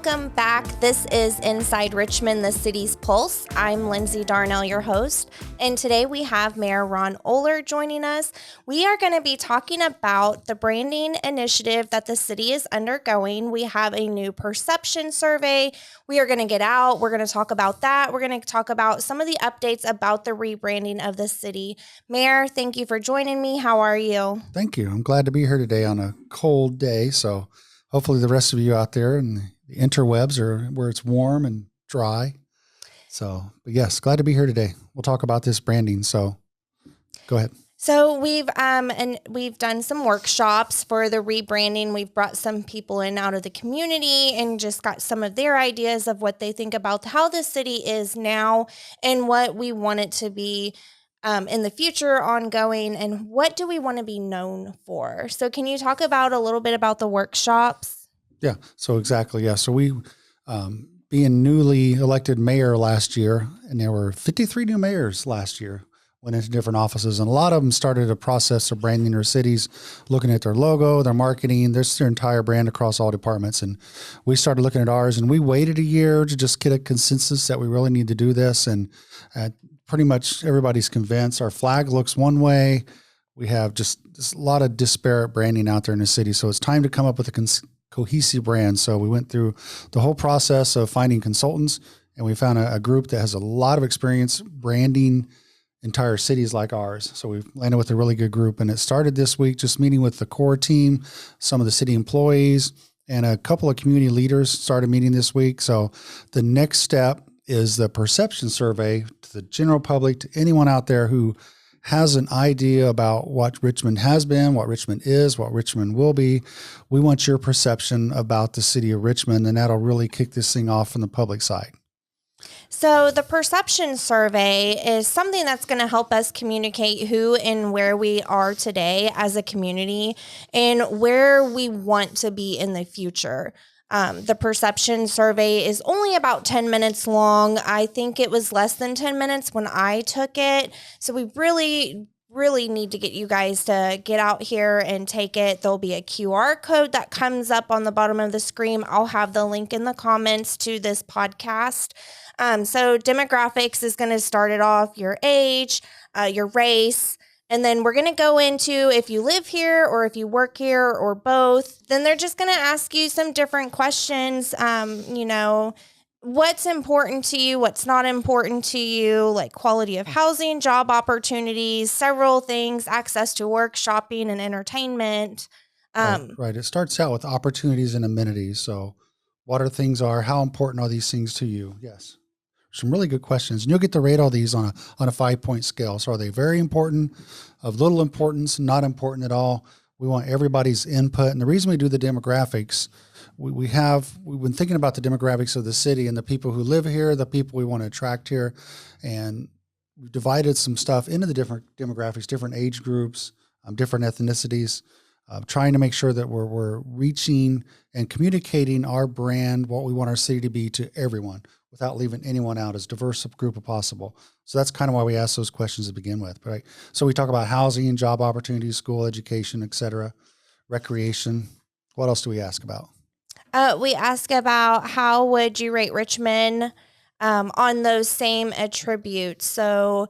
Welcome back. This is Inside Richmond, the city's pulse. I'm Lindsay Darnell, your host, and today we have Mayor Ron Oler joining us. We are going to be talking about the branding initiative that the city is undergoing. We have a new perception survey. We are going to get out. We're going to talk about that. We're going to talk about some of the updates about the rebranding of the city. Mayor, thank you for joining me. How are you? Thank you. I'm glad to be here today on a cold day. So hopefully the rest of you out there in the interwebs are where it's warm and dry. So, but yes, glad to be here today. We'll talk about this branding. So go ahead. So we've done some workshops for the rebranding. We've brought some people in out of the community and just got some of their ideas of what they think about how the city is now and what we want it to be in the future, ongoing, and what do we want to be known for? So can you talk about a little bit about the workshops? Yeah, so exactly. Yeah, so we, being newly elected mayor last year, and there were 53 new mayors last year, went into different offices, and a lot of them started a process of branding their cities, looking at their logo, their marketing, their entire brand across all departments. And we started looking at ours, and we waited a year to just get a consensus that we really need to do this. And pretty much everybody's convinced. Our flag looks one way. We have just a lot of disparate branding out there in the city. So it's time to come up with a cohesive brand. So we went through the whole process of finding consultants, and we found a group that has a lot of experience branding entire cities like ours. So we've landed with a really good group, and it started this week just meeting with the core team, some of the city employees, and a couple of community leaders started meeting this week. So the next step is the perception survey to the general public, to anyone out there who has an idea about what Richmond has been, what Richmond is, what Richmond will be. We want your perception about the city of Richmond, and that'll really kick this thing off from the public side. So the perception survey is something that's going to help us communicate who and where we are today as a community and where we want to be in the future. The perception survey is only about 10 minutes long. I think it was less than 10 minutes when I took it. So we really need to get you guys to get out here and take it. There'll be a QR code that comes up on the bottom of the screen. I'll have the link in the comments to this podcast. So demographics is going to start it off, your age, your race, and then we're going to go into if you live here or if you work here or both. Then they're just going to ask you some different questions, what's important to you, what's not important to you, like quality of housing, job opportunities, several things, access to work, shopping, and entertainment. Right. It starts out with opportunities and amenities. So what are things are, how important are these things to you? Yes. Some really good questions. And you'll get to rate all these on a 5-point scale. So are they very important, of little importance, not important at all? We want everybody's input. And the reason we do the demographics, we've been thinking about the demographics of the city and the people who live here, the people we want to attract here. And we've divided some stuff into the different demographics, different age groups, different ethnicities, trying to make sure that we're reaching and communicating our brand, what we want our city to be, to everyone without leaving anyone out, as diverse a group as possible. So that's kind of why we ask those questions to begin with. Right? So we talk about housing, job opportunities, school, education, et cetera, recreation. What else do we ask about? We ask about how would you rate Richmond on those same attributes. So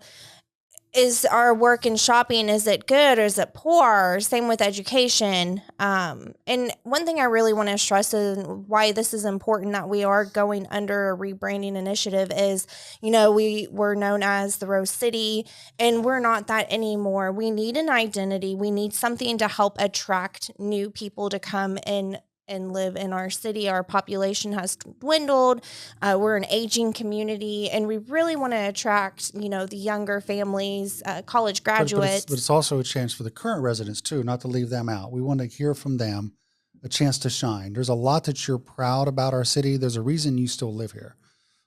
is our work and shopping, is it good or is it poor? Same with education. And one thing I really want to stress is why this is important that we are going under a rebranding initiative is, we were known as the Rose City and we're not that anymore. We need an identity. We need something to help attract new people to come in and live in our city. Our population has dwindled. We're an aging community, and we really want to attract, the younger families, college graduates. But it's also a chance for the current residents too, not to leave them out. We want to hear from them, a chance to shine. There's a lot that you're proud about our city. There's a reason you still live here.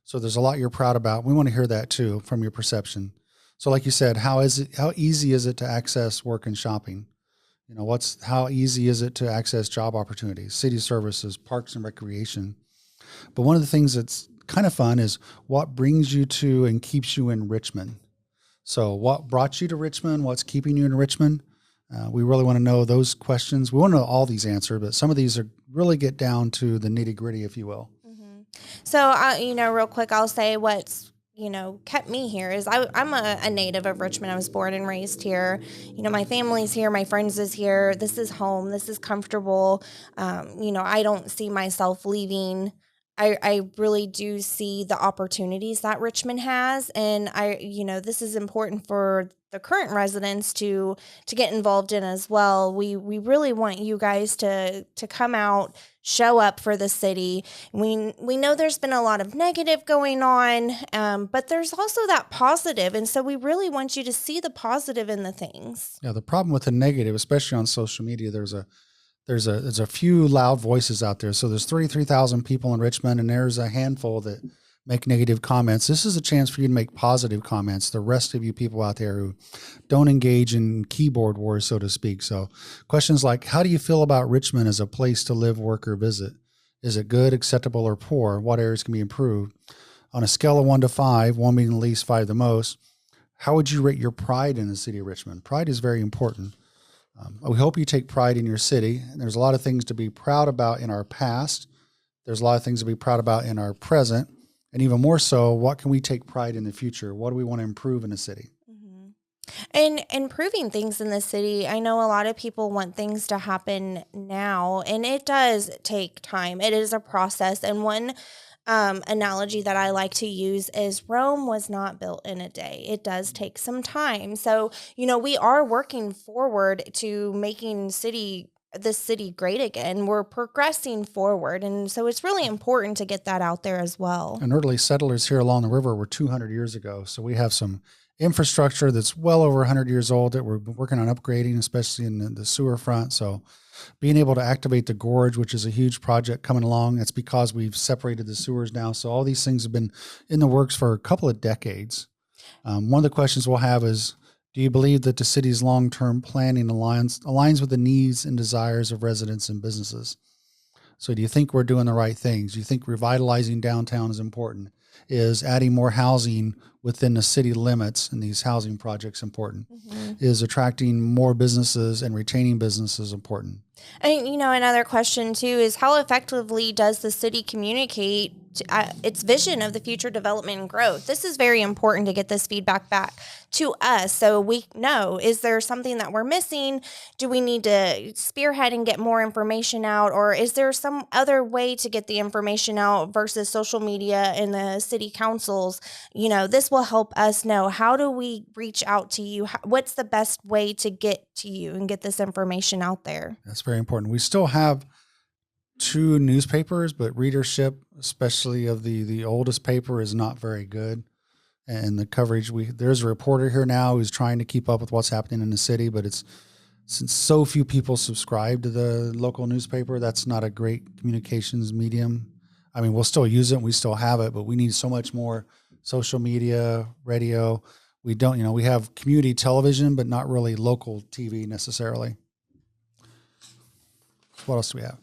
So there's a lot you're proud about. We want to hear that too from your perception. So like you said, how easy is it to access work and shopping? How easy is it to access job opportunities, city services, parks and recreation? But one of the things that's kind of fun is what brings you to and keeps you in Richmond. So what brought you to Richmond? What's keeping you in Richmond? We really want to know those questions. We want to know all these answers, but some of these are really get down to the nitty gritty, if you will. Mm-hmm. So, real quick, I'll say what's, kept me here is I'm a native of Richmond. I was born and raised here. My family's here. My friends is here. This is home. This is comfortable. I don't see myself leaving. I really do see the opportunities that Richmond has. And this is important for the current residents to get involved in as well. We really want you guys to come out, show up for the city. We know there's been a lot of negative going on, but there's also that positive, and so we really want you to see the positive in the things. Yeah, the problem with the negative, especially on social media, there's a few loud voices out there. So there's 33,000 people in Richmond, and there's a handful that make negative comments. This is a chance for you to make positive comments. The rest of you people out there who don't engage in keyboard wars, so to speak. So questions like, how do you feel about Richmond as a place to live, work, or visit? Is it good, acceptable, or poor? What areas can be improved? On a scale of 1 to 5, 1 being the least, 5 the most, how would you rate your pride in the city of Richmond? Pride is very important. We hope you take pride in your city. And there's a lot of things to be proud about in our past. There's a lot of things to be proud about in our present. And even more so, what can we take pride in the future? What do we want to improve in the city? And improving things in the city, I know a lot of people want things to happen now, and it does take time. It is a process. And one analogy that I like to use is Rome was not built in a day. It does take some time. So, we are working forward to making this city great again. We're progressing forward. And so it's really important to get that out there as well. And early settlers here along the river were 200 years ago. So we have some infrastructure that's well over 100 years old that we're working on upgrading, especially in the sewer front. So being able to activate the gorge, which is a huge project coming along, that's because we've separated the sewers now. So all these things have been in the works for a couple of decades. One of the questions we'll have is, do you believe that the city's long-term planning aligns with the needs and desires of residents and businesses? So do you think we're doing the right things? Do you think revitalizing downtown is important? Is adding more housing within the city limits and these housing projects important? Is attracting more businesses and retaining businesses important? And, another question too is, how effectively does the city communicate its vision of the future development and growth? This is very important to get this feedback back to us so we know, is there something that we're missing? Do we need to spearhead and get more information out? Or is there some other way to get the information out versus social media and the city councils? This will help us know, how do we reach out to you? What's the best way to get to you and get this information out there? That's very important. We still have 2 newspapers, but readership, especially of the oldest paper, is not very good. And the coverage, there's a reporter here now who's trying to keep up with what's happening in the city, but since so few people subscribe to the local newspaper, that's not a great communications medium. I mean, we'll still use it, we still have it, but we need so much more social media, radio. We don't, we have community television, but not really local TV necessarily. What else do we have?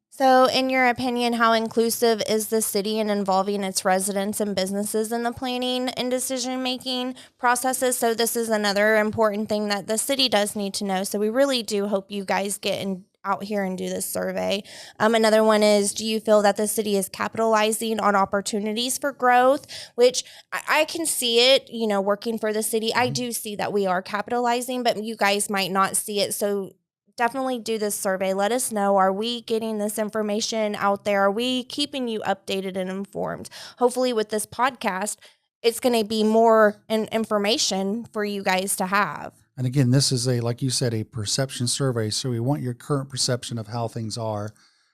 So, in your opinion, how inclusive is the city in involving its residents and businesses in the planning and decision-making processes? So this is another important thing that the city does need to know. So we really do hope you guys get out here and do this survey. Another one is, do you feel that the city is capitalizing on opportunities for growth? Which I can see it, working for the city. I do see that we are capitalizing, but you guys might not see it. So definitely do this survey. Let us know. Are we getting this information out there? Are we keeping you updated and informed? Hopefully with this podcast, it's going to be more information for you guys to have. And again, this is like you said, a perception survey. So we want your current perception of how things are.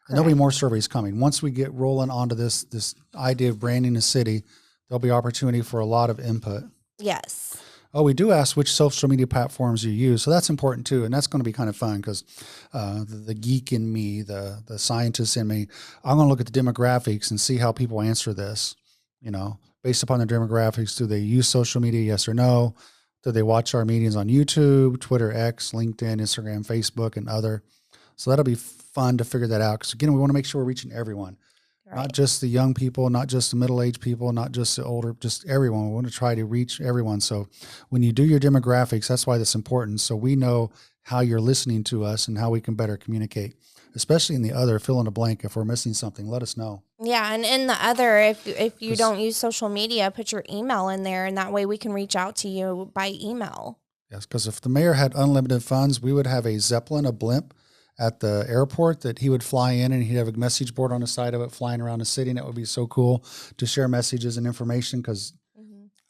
And there'll be more surveys coming. Once we get rolling onto this idea of branding the city, there'll be opportunity for a lot of input. Yes. Oh, we do ask which social media platforms you use. So that's important too. And that's going to be kind of fun because the geek in me, the scientist in me, I'm going to look at the demographics and see how people answer this, based upon their demographics. Do they use social media? Yes or no? Do they watch our meetings on YouTube, Twitter, X, LinkedIn, Instagram, Facebook, and other? So that'll be fun to figure that out. Because again, we want to make sure we're reaching everyone. Right. Not just the young people, not just the middle-aged people, not just the older, just everyone. We want to try to reach everyone. So when you do your demographics, that's why that's important. So we know how you're listening to us and how we can better communicate, especially in the other fill in the blank. If we're missing something, let us know. Yeah, and in the other, if you 'Cause- don't use social media, put your email in there, and that way we can reach out to you by email. Yes, because if the mayor had unlimited funds, we would have a Zeppelin, a blimp at the airport that he would fly in, and he'd have a message board on the side of it flying around the city. And that would be so cool to share messages and information, because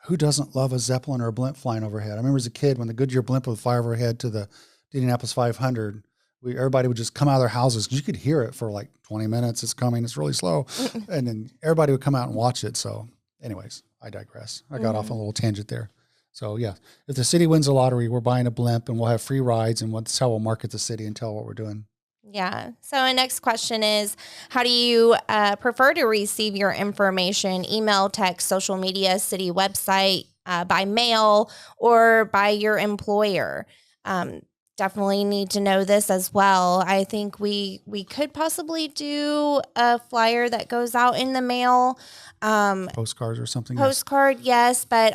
who doesn't love a Zeppelin or a blimp flying overhead? I remember as a kid when the Goodyear blimp would fly overhead to the Indianapolis 500, everybody would just come out of their houses because you could hear it for like 20 minutes. It's coming. It's really slow. And then everybody would come out and watch it. So anyways, I digress. I got off on a little tangent there. So yeah, if the city wins the lottery, we're buying a blimp and we'll have free rides, and that's how we'll market the city and tell what we're doing. Yeah. So our next question is, how do you prefer to receive your information? Email, text, social media, city website, by mail, or by your employer? Definitely need to know this as well. I think we could possibly do a flyer that goes out in the mail. Postcards or something. Postcard, yes, but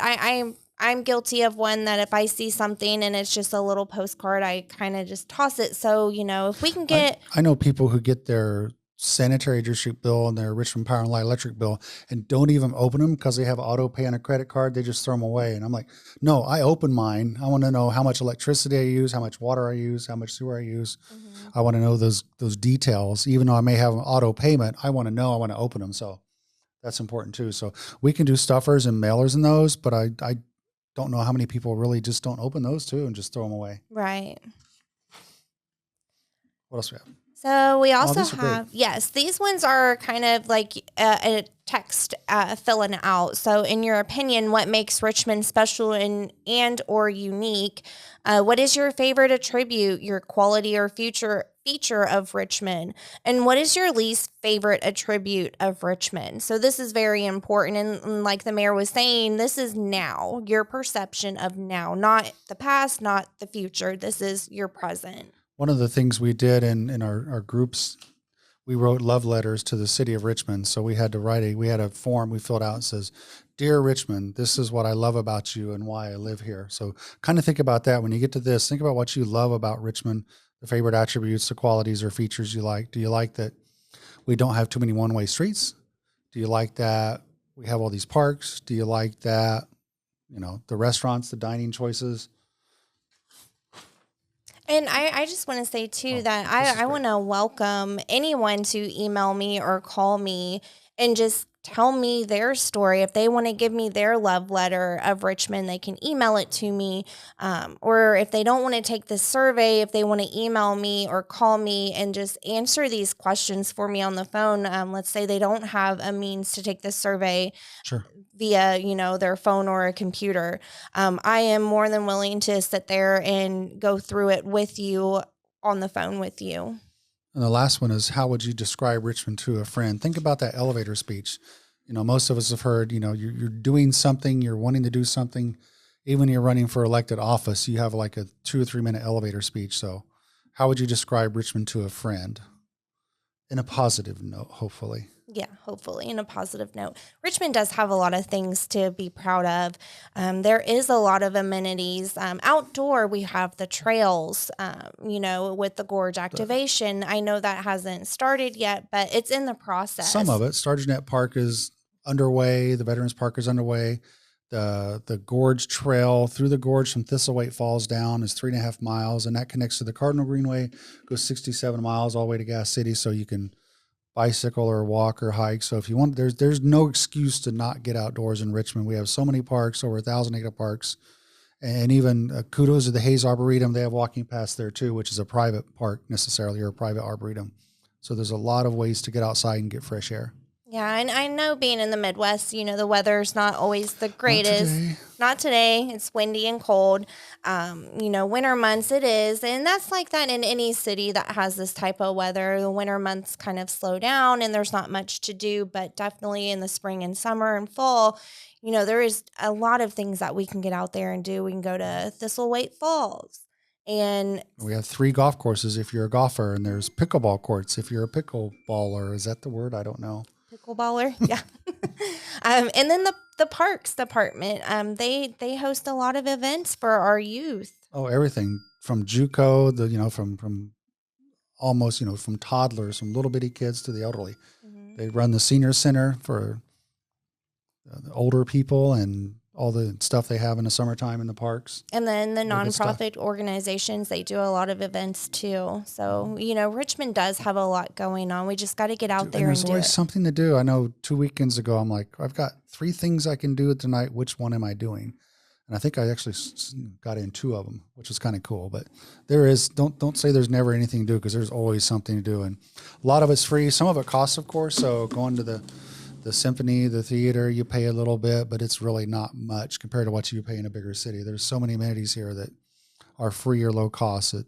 I'm guilty of one that if I see something and it's just a little postcard, I kind of just toss it. So, if we can get... I know people who get their sanitary district bill and their Richmond Power and Light electric bill and don't even open them because they have auto pay on a credit card. They just throw them away. And I'm like, no, I open mine. I want to know how much electricity I use, how much water I use, how much sewer I use. I want to know those details. Even though I may have an auto payment, I want to know, I want to open them. So that's important too. So we can do stuffers and mailers in those, but I don't know how many people really just don't open those too and just throw them away. Right. What else we have? So we also these are great. have, yes, these ones are kind of like a text filling out. So in your opinion, what makes Richmond special and or unique? What is your favorite attribute, your quality or feature of Richmond? And what is your least favorite attribute of Richmond? So this is very important. And like the mayor was saying, this is now, your perception of now, not the past, not the future. This is your present. One of the things we did in our groups, we wrote love letters to the city of Richmond. So we had to we had a form we filled out that says, "Dear Richmond, this is what I love about you and why I live here." So kind of think about that. When you get to this, think about what you love about Richmond, the favorite attributes, the qualities or features you like. Do you like that we don't have too many one-way streets? Do you like that we have all these parks? Do you like that, the restaurants, the dining choices? And I just want to say, too, that I want to welcome anyone to email me or call me and just tell me their story. If they want to give me their love letter of Richmond, they can email it to me. Or if they don't want to take this survey, if they want to email me or call me and just answer these questions for me on the phone. Let's say they don't have a means to take this survey via, their phone or a computer. I am more than willing to sit there and go through it with you on the phone with you. And the last one is, how would you describe Richmond to a friend? Think about that elevator speech. Most of us have heard, you're doing something, you're wanting to do something. Even when you're running for elected office, you have like a 2 or 3 minute elevator speech. So how would you describe Richmond to a friend? In a positive note, hopefully. Yeah, hopefully in a positive note. Richmond does have a lot of things to be proud of. There is a lot of amenities. Outdoor, we have the trails, with the gorge activation. I know that hasn't started yet, but it's in the process. Some of it. Sturgeon Park is underway. The Veterans Park is underway. The Gorge Trail through the gorge from Thistlethwaite Falls down is 3.5 miles, and that connects to the Cardinal Greenway, goes 67 miles all the way to Gas City, so you can bicycle or walk or hike. So if you want, there's no excuse to not get outdoors in Richmond. We have so many parks, over 1,000-acre parks, and even kudos to the Hayes Arboretum. They have walking paths there too, which is a private park necessarily, or a private arboretum. So there's a lot of ways to get outside and get fresh air. Yeah, and I know being in the Midwest, the weather's not always the greatest. Not today. It's windy and cold. Winter months it is. And that's like that in any city that has this type of weather. The winter months kind of slow down and there's not much to do. But definitely in the spring and summer and fall, there is a lot of things that we can get out there and do. We can go to Thistlethwaite Falls. And we have 3 golf courses if you're a golfer, and there's pickleball courts if you're a pickleballer. Is that the word? I don't know. Pickleballer, yeah. And then the parks department, they host a lot of events for our youth. Oh, everything from JUCO, from almost, from toddlers, from little bitty kids to the elderly. They run the senior center for the older people and all the stuff they have in the summertime in the parks. And then the nonprofit organizations, they do a lot of events too. So, Richmond does have a lot going on. We just got to get out there and there's always something to do. I know 2 weekends ago, I'm like, I've got 3 things I can do tonight. Which one am I doing? And I think I actually got in 2 of them, which was kind of cool. But there is, don't say there's never anything to do, because there's always something to do. And a lot of it's free. Some of it costs, of course. So going to the symphony, the theater, you pay a little bit, but it's really not much compared to what you pay in a bigger city. There's so many amenities here that are free or low cost that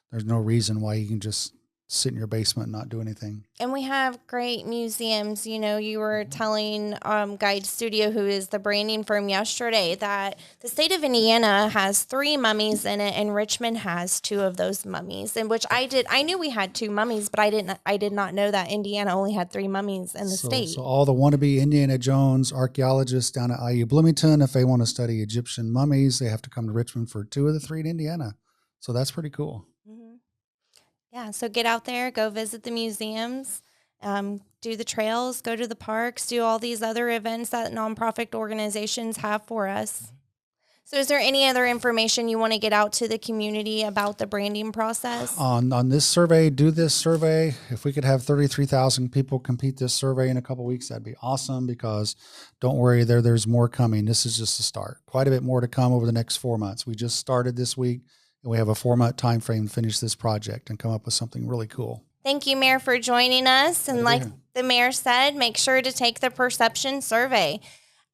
there's no reason why you can just sit in your basement and not do anything. And we have great museums. You were telling Guide Studio, who is the branding firm, yesterday that the state of Indiana has 3 mummies in it, and Richmond has 2 of those mummies. And which I knew we had 2 mummies, but I did not know that Indiana only had 3 mummies in the state. So all the wannabe Indiana Jones archaeologists down at IU Bloomington, if they want to study Egyptian mummies, they have to come to Richmond for 2 of the 3 in Indiana. So that's pretty cool. Yeah, so get out there, go visit the museums, do the trails, go to the parks, do all these other events that nonprofit organizations have for us. So is there any other information you want to get out to the community about the branding process? On this survey, do this survey. If we could have 33,000 people complete this survey in a couple of weeks, that'd be awesome, because don't worry, there's more coming. This is just the start. Quite a bit more to come over the next 4 months. We just started this week. And we have a 4-month time frame to finish this project and come up with something really cool. Thank you, Mayor, for joining us. And like the mayor said, make sure to take the perception survey.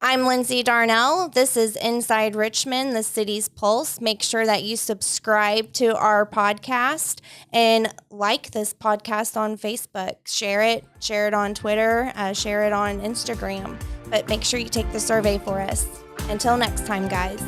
I'm Lindsay Darnell. This is Inside Richmond, the city's pulse. Make sure that you subscribe to our podcast and like this podcast on Facebook. Share it on Twitter, share it on Instagram. But make sure you take the survey for us. Until next time, guys.